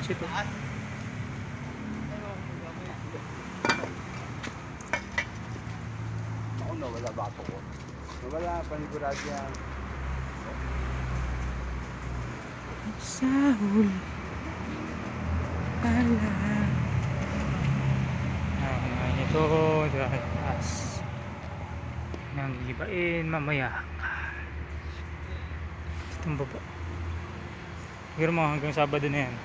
Pansit oh. Ako nawala bato ko. Nawala, panigurado yan. Sahol pala. Ngayon ito, taas. Nang ibain mamaya. Itong baba. Siguro mga hanggang Sabado na yan.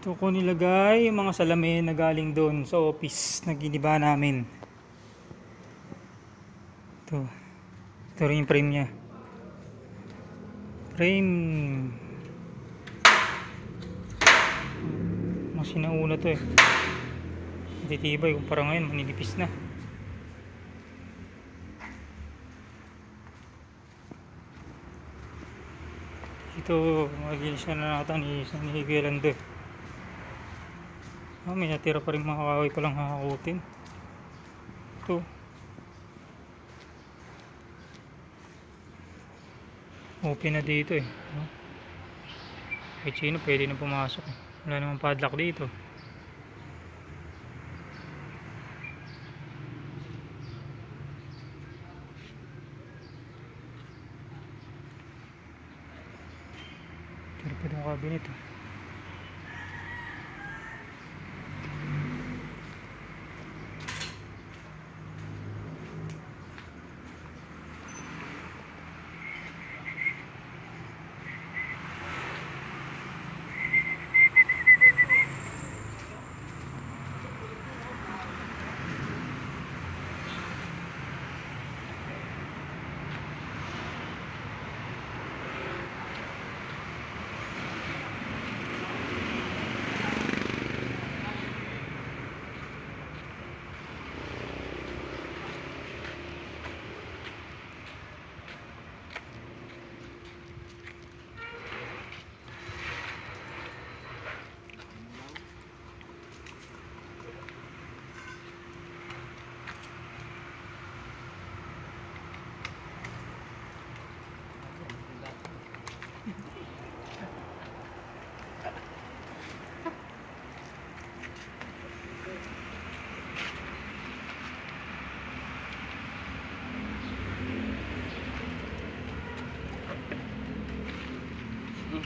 Ito ko nilagay yung mga salamin na galing doon sa office na giniba namin. Ito. Ito rin yung frame niya. Frame. Mas sinauna to eh. Matitibay kumpara ngayon maninipis na. Ito magilis na natin ni Gelando. May natira pa rin mga kahoy palang hahakutin. Ito. Open na dito eh. Kahit sino pwede na pumasok eh. Wala namang padlock dito. Tira pa yung cabinet eh.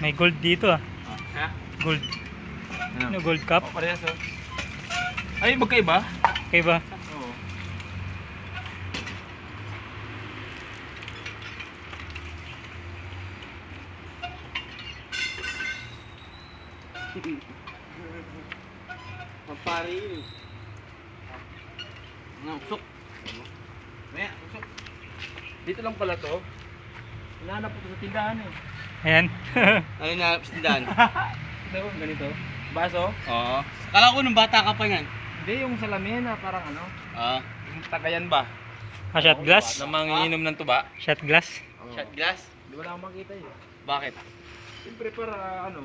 May gold dito ah. Ha? Gold. Ano gold cup? Parehas oh. Ay, magkaiba? Okay ba? Oo. Papari yun. Usok. Maya, usok. Dito lang pala to. Hinahanap ko sa tindahan eh. Ayan. Ano na sa tindahan? Ito, ganito. Baso? Oo. Kala ko nung bata ka pa yan. Hindi, yung salamin na parang ano. Yung tagayan ba? Shot glass? Na manginginom ng tuba. Shot glass? Shot glass? Hindi wala akong makita eh. Bakit? Siyempre para ano.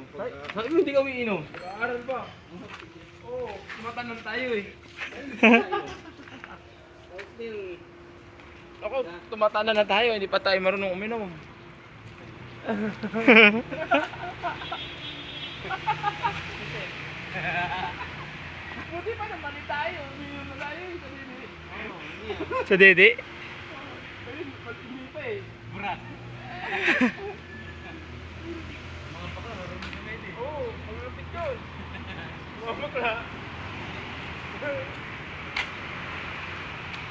Sabi mo hindi ka umiinom. Nag-aaral ba? Oo, tumatanong tayo eh. Ako, tumatanda na tayo, hindi pa tayo marunong uminom. Buti pa naman tayo, uminom na tayo sa dede. Sa dede? Hindi pa eh. Burat. Mga baka, marunong sa dede. Oo, malapit yun. Mga bakla.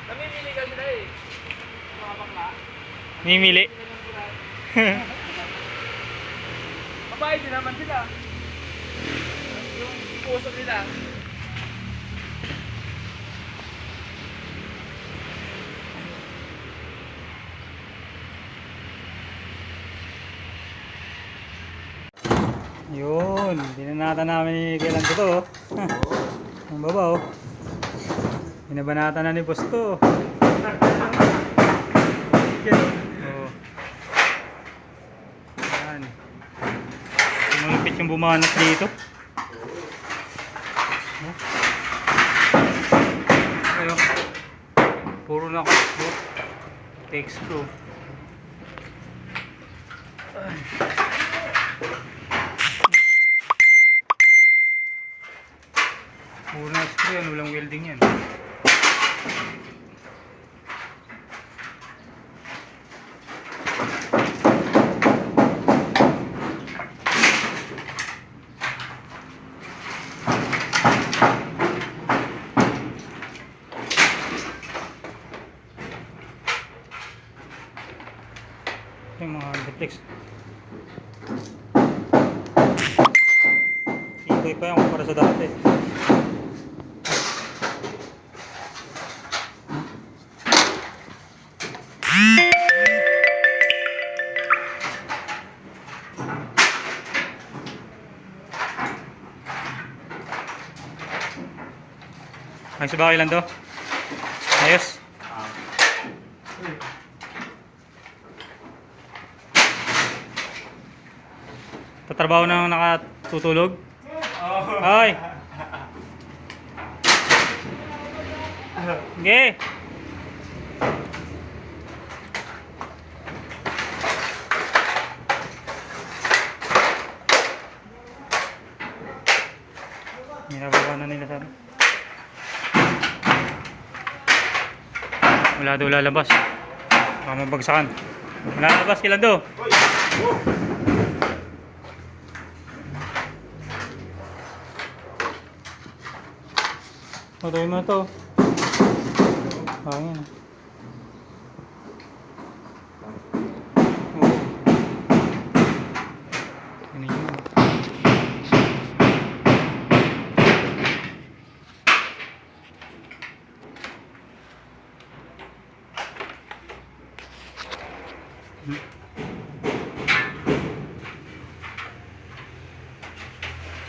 Namimili ka sila eh. Mga bakla. Mimili. Mabayad din naman sila. Yung puso nila. Yun, binanata namin ni Kailan to. Ang baba oh. Binabanata na ni boss to. Oh. Yan. Sakit yung bumanat dito. Ayun. Puro na ako. Take screw. Puro na screw yan. Walang welding yan. Yung mga deflex. Tibay pa yung para sa dati. Ayos ba kailan to? Ayos? Tatrabaho na nakatutulog? Ay! Okay! Minababa na nila sana. Wala daw lalabas. Baka mabagsakan. Wala lalabas, kailan daw? Patuloy mo na to. Hangin. Ano yun?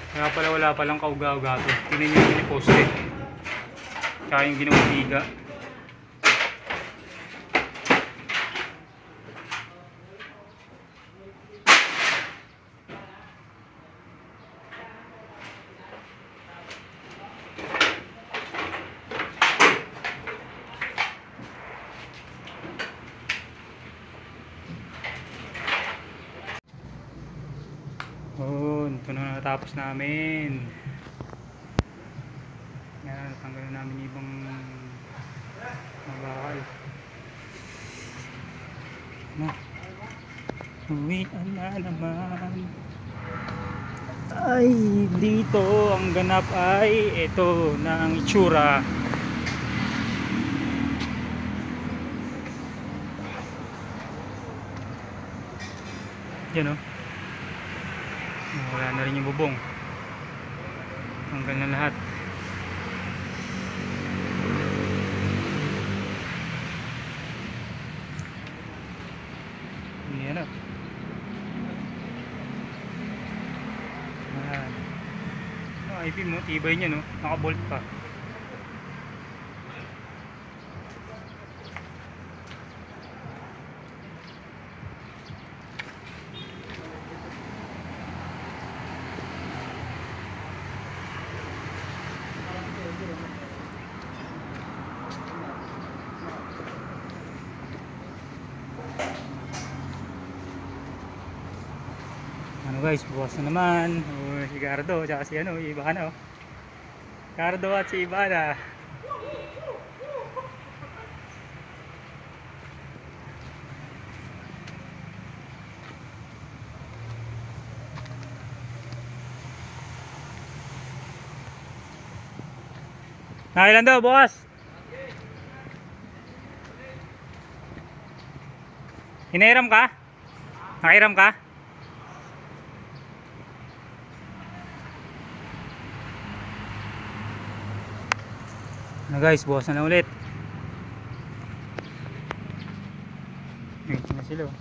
Kaya pala wala palang kauga-uga to. Tingnan nyo yung piniposte. Tsaka yung ginawang biga. Oh, ito na natapos namin. Yan, tanggal na namin yung ibang mga bakal. Na. Uwian na naman. Ay, dito ang ganap ay ito na ang itsura. Yan o. Wala na rin yung bubong. Tanggal na lahat. Yan o. IP mo, tibay niya no. Nakabolt pa. Ano guys, bukas na naman. Si Gardo, tsaka si ano, Ibana. Gardo at si Ibana. Nakailan daw bukas? Hinairam ka? Nakairam ka? Na guys, bukas na ulit. Ito na sila. Ubus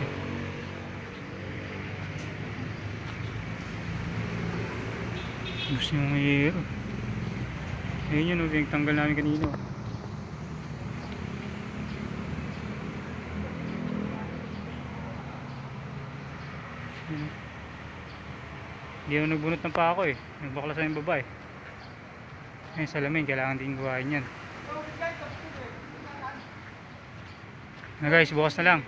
eh. Ubus yung may ayun yun, yung tanggal namin kanina. Yun. Hindi ako nagbunot ng pako eh. Nagbaklasan yung babae. Ayun, salamin, kailangan din gawain yan. Na guys, bukas na lang.